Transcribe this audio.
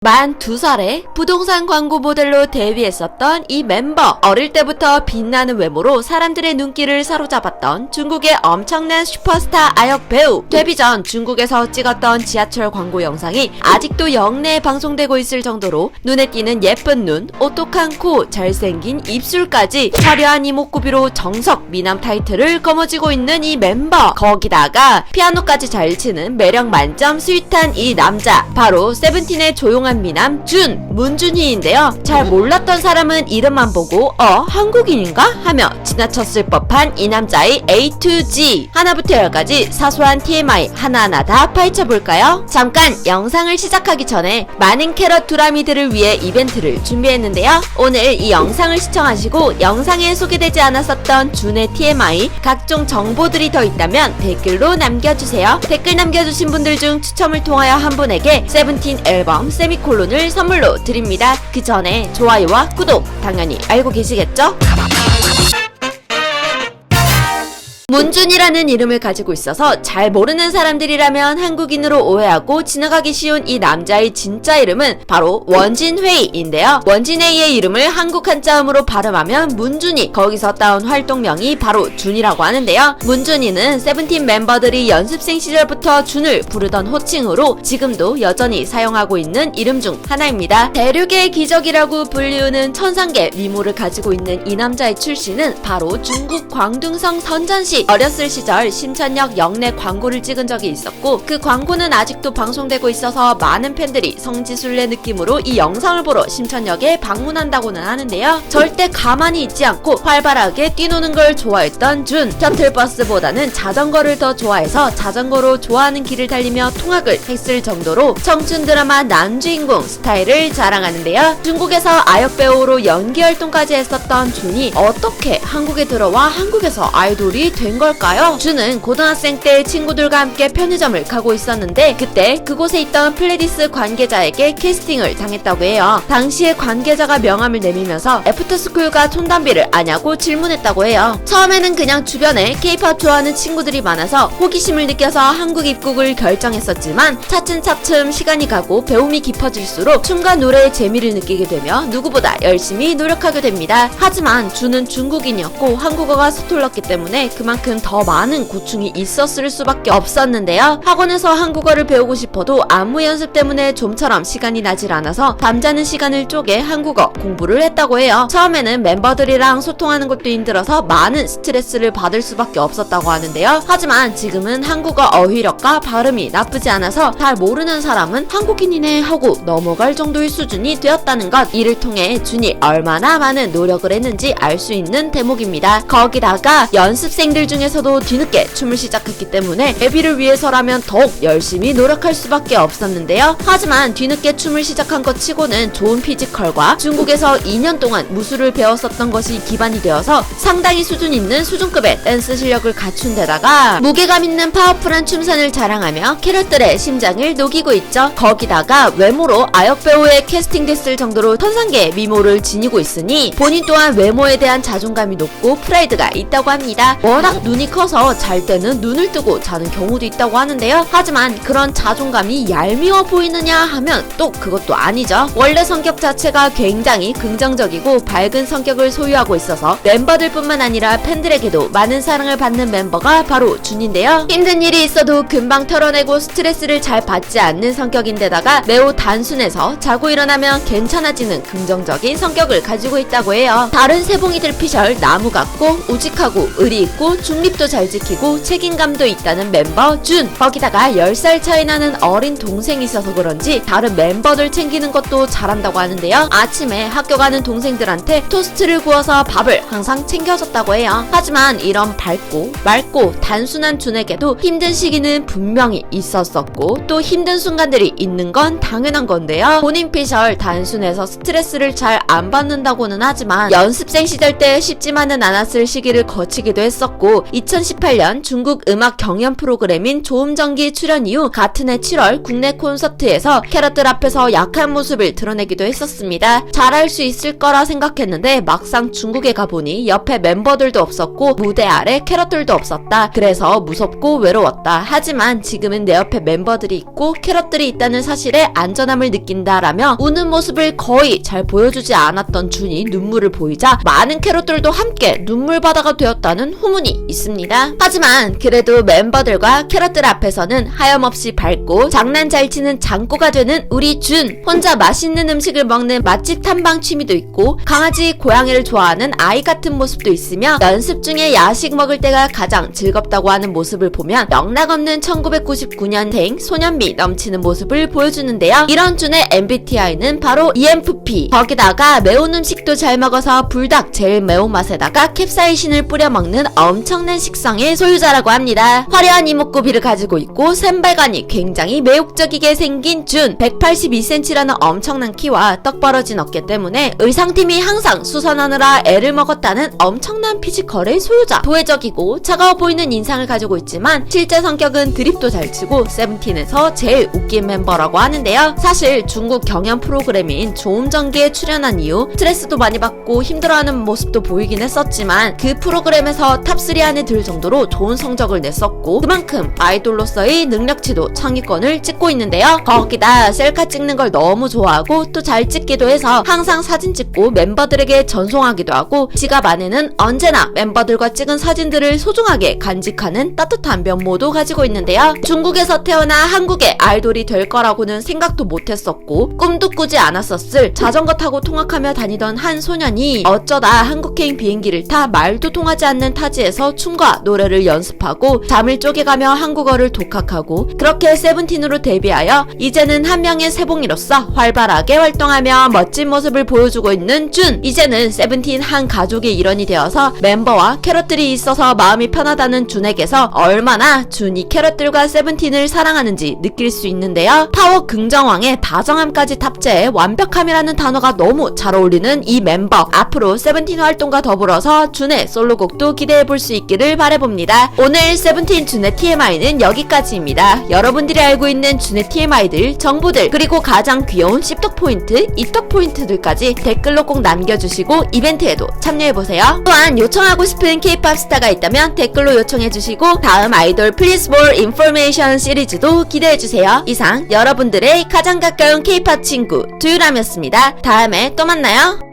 만 2살에 부동산 광고 모델로 데뷔했었던 이 멤버. 어릴 때부터 빛나는 외모로 사람들의 눈길을 사로잡았던 중국의 엄청난 슈퍼스타 아역 배우. 데뷔 전 중국에서 찍었던 지하철 광고 영상이 아직도 영내에 방송되고 있을 정도로 눈에 띄는 예쁜 눈, 오똑한 코, 잘생긴 입술까지 화려한 이목구비로 정석 미남 타이틀을 거머쥐고 있는 이 멤버. 거기다가 피아노까지 잘 치는 매력 만점 스윗한 이 남자. 바로 세븐틴의 조용한 미남 문준희인데요. 잘 몰랐던 사람은 이름만 보고 한국인인가? 하며 지나쳤을 법한 이 남자의 A to G. 하나부터 열까지 사소한 TMI 하나하나 다 파헤쳐볼까요? 잠깐 영상을 시작하기 전에 많은 캐럿 두라미들을 위해 이벤트를 준비했는데요. 오늘 이 영상을 시청하시고 영상에 소개되지 않았었던 준의 TMI 각종 정보들이 더 있다면 댓글로 남겨주세요. 댓글 남겨주신 분들 중 추첨을 통하여 한 분에게 세븐틴 앨범 세미콜론을 선물로 드립니다. 그 전에 좋아요와 구독 당연히 알고 계시겠죠? 문준이라는 이름을 가지고 있어서 잘 모르는 사람들이라면 한국인으로 오해하고 지나가기 쉬운 이 남자의 진짜 이름은 바로 원진회이인데요. 원진회이의 이름을 한국 한자음으로 발음하면 문준이, 거기서 따온 활동명이 바로 준이라고 하는데요. 문준이는 세븐틴 멤버들이 연습생 시절부터 준을 부르던 호칭으로 지금도 여전히 사용하고 있는 이름 중 하나입니다. 대륙의 기적이라고 불리우는 천상계 미모를 가지고 있는 이 남자의 출신은 바로 중국 광둥성 선전시. 어렸을 시절 심천역 영내 광고를 찍은 적이 있었고 그 광고는 아직도 방송되고 있어서 많은 팬들이 성지순례 느낌으로 이 영상을 보러 심천역에 방문한다고는 하는데요. 절대 가만히 있지 않고 활발하게 뛰노는 걸 좋아했던 준. 셔틀버스보다는 자전거를 더 좋아해서 자전거로 좋아하는 길을 달리며 통학을 했을 정도로 청춘 드라마 남주인공 스타일을 자랑하는데요. 중국에서 아역 배우로 연기 활동까지 했었던 준이 어떻게 한국에 들어와 한국에서 아이돌이 된 걸까요? 준은 고등학생 때 친구들과 함께 편의점을 가고 있었는데 그때 그곳에 있던 플레디스 관계자에게 캐스팅을 당했다고 해요. 당시에 관계자가 명함을 내밀면서 애프터스쿨과 촌담비를 아냐고 질문했다고 해요. 처음에는 그냥 주변에 K-팝 좋아하는 친구들이 많아서 호기심을 느껴서 한국 입국을 결정했었지만 차츰차츰 시간이 가고 배움이 깊어질수록 춤과 노래의 재미를 느끼게 되며 누구보다 열심히 노력하게 됩니다. 하지만 준은 중국인이었고 한국어가 서툴렀기 때문에 그만큼 더 많은 고충이 있었을 수밖에 없었는데요. 학원에서 한국어를 배우고 싶어도 안무 연습 때문에 좀처럼 시간이 나질 않아서 잠자는 시간을 쪼개 한국어 공부를 했다고 해요. 처음에는 멤버들이랑 소통하는 것도 힘들어서 많은 스트레스를 받을 수밖에 없었다고 하는데요. 하지만 지금은 한국어 어휘력과 발음이 나쁘지 않아서 잘 모르는 사람은 한국인이네 하고 넘어갈 정도의 수준이 되었다는 것. 이를 통해 준이 얼마나 많은 노력을 했는지 알 수 있는 대목입니다. 거기다가 연습생들 중에서도 뒤늦게 춤을 시작했기 때문에 데뷔를 위해서라면 더욱 열심히 노력할 수밖에 없었는데요. 하지만 뒤늦게 춤을 시작한 것 치고는 좋은 피지컬과 중국에서 2년 동안 무술을 배웠었던 것이 기반이 되어서 상당히 수준 있는 수준급의 댄스 실력을 갖춘 데다가 무게감 있는 파워풀한 춤선을 자랑하며 캐럿들의 심장을 녹이고 있죠. 거기다가 외모로 아역 배우에 캐스팅됐을 정도로 천상계 미모를 지니고 있으니 본인 또한 외모에 대한 자존감이 높고 프라이드가 있다고 합니다. 워낙 눈이 커서 잘 때는 눈을 뜨고 자는 경우도 있다고 하는데요. 하지만 그런 자존감이 얄미워 보이느냐 하면 또 그것도 아니죠. 원래 성격 자체가 굉장히 긍정적이고 밝은 성격을 소유하고 있어서 멤버들뿐만 아니라 팬들에게도 많은 사랑을 받는 멤버가 바로 준인데요. 힘든 일이 있어도 금방 털어내고 스트레스를 잘 받지 않는 성격인데다가 매우 단순해서 자고 일어나면 괜찮아지는 긍정적인 성격을 가지고 있다고 해요. 다른 새봉이들 피셜 나무 같고 우직하고 의리 있고 중립도 잘 지키고 책임감도 있다는 멤버 준. 거기다가 10살 차이 나는 어린 동생이 있어서 그런지 다른 멤버들 챙기는 것도 잘한다고 하는데요. 아침에 학교 가는 동생들한테 토스트를 구워서 밥을 항상 챙겨줬다고 해요. 하지만 이런 밝고 맑고 단순한 준에게도 힘든 시기는 분명히 있었었고 또 힘든 순간들이 있는 건 당연한 건데요. 본인 피셜 단순해서 스트레스를 잘 안 받는다고는 하지만 연습생 시절 때 쉽지만은 않았을 시기를 거치기도 했었고 그리고 2018년 중국 음악 경연 프로그램인 조음정기 출연 이후 같은 해 7월 국내 콘서트에서 캐럿들 앞에서 약한 모습을 드러내기도 했었습니다. 잘할 수 있을 거라 생각했는데 막상 중국에 가보니 옆에 멤버들도 없었고 무대 아래 캐럿들도 없었다. 그래서 무섭고 외로웠다. 하지만 지금은 내 옆에 멤버들이 있고 캐럿들이 있다는 사실에 안전함을 느낀다라며 우는 모습을 거의 잘 보여주지 않았던 준이 눈물을 보이자 많은 캐럿들도 함께 눈물바다가 되었다는 후문이 있습니다. 하지만 그래도 멤버들과 캐럿들 앞에서는 하염없이 밝고 장난 잘 치는 장꼬가 되는 우리 준. 혼자 맛있는 음식을 먹는 맛집 탐방 취미도 있고 강아지, 고양이를 좋아하는 아이 같은 모습도 있으며 연습 중에 야식 먹을 때가 가장 즐겁다고 하는 모습을 보면 영락없는 1999년생 소년미 넘치는 모습을 보여주는데요. 이런 준의 MBTI는 바로 ENFP. 거기다가 매운 음식도 잘 먹어서 불닭 제일 매운맛에다가 캡사이신을 뿌려 먹는 엄청난 식성의 소유자라고 합니다. 화려한 이목구비를 가지고 있고 샘발관이 굉장히 매혹적이게 생긴 준. 182cm라는 엄청난 키와 떡 벌어진 어깨 때문에 의상팀이 항상 수선하느라 애를 먹었다는 엄청난 피지컬의 소유자. 도회적이고 차가워 보이는 인상을 가지고 있지만 실제 성격은 드립도 잘 치고 세븐틴에서 제일 웃긴 멤버라고 하는데요. 사실 중국 경연 프로그램인 조음정기에 출연한 이후 스트레스도 많이 받고 힘들어하는 모습도 보이긴 했었지만 그 프로그램에서 탑3 안에 들 정도로 좋은 성적을 냈었고 그만큼 아이돌로서의 능력치도 상위권을 찍고 있는데요. 거기다 셀카 찍는 걸 너무 좋아하고 또 잘 찍기도 해서 항상 사진 찍고 멤버들에게 전송하기도 하고 지갑 안에는 언제나 멤버들과 찍은 사진들을 소중하게 간직하는 따뜻한 면모도 가지고 있는데요. 중국에서 태어나 한국의 아이돌이 될 거라고는 생각도 못했었고 꿈도 꾸지 않았었을 자전거 타고 통학하며 다니던 한 소년이 어쩌다 한국행 비행기를 타 말도 통하지 않는 타지에서 춤과 노래를 연습하고 잠을 쪼개가며 한국어를 독학하고 그렇게 세븐틴으로 데뷔하여 이제는 한 명의 세봉이로서 활발하게 활동하며 멋진 모습을 보여주고 있는 준. 이제는 세븐틴 한 가족의 일원이 되어서 멤버와 캐럿들이 있어서 마음이 편하다는 준에게서 얼마나 준이 캐럿들과 세븐틴을 사랑하는지 느낄 수 있는데요. 파워 긍정왕에 다정함까지 탑재해 완벽함이라는 단어가 너무 잘 어울리는 이 멤버. 앞으로 세븐틴 활동과 더불어서 준의 솔로곡도 기대해볼 수 있기를 바라봅니다. 오늘 세븐틴 준의 TMI는 여기까지입니다. 여러분들이 알고 있는 준의 TMI들, 정보들, 그리고 가장 귀여운 씹덕 포인트, 입덕 포인트들까지 댓글로 꼭 남겨주시고 이벤트에도 참여해보세요. 또한 요청하고 싶은 K-POP 스타가 있다면 댓글로 요청해주시고 다음 아이돌 Please More Information 시리즈도 기대해주세요. 이상 여러분들의 가장 가까운 K-POP 친구 두유람이었습니다. 다음에 또 만나요.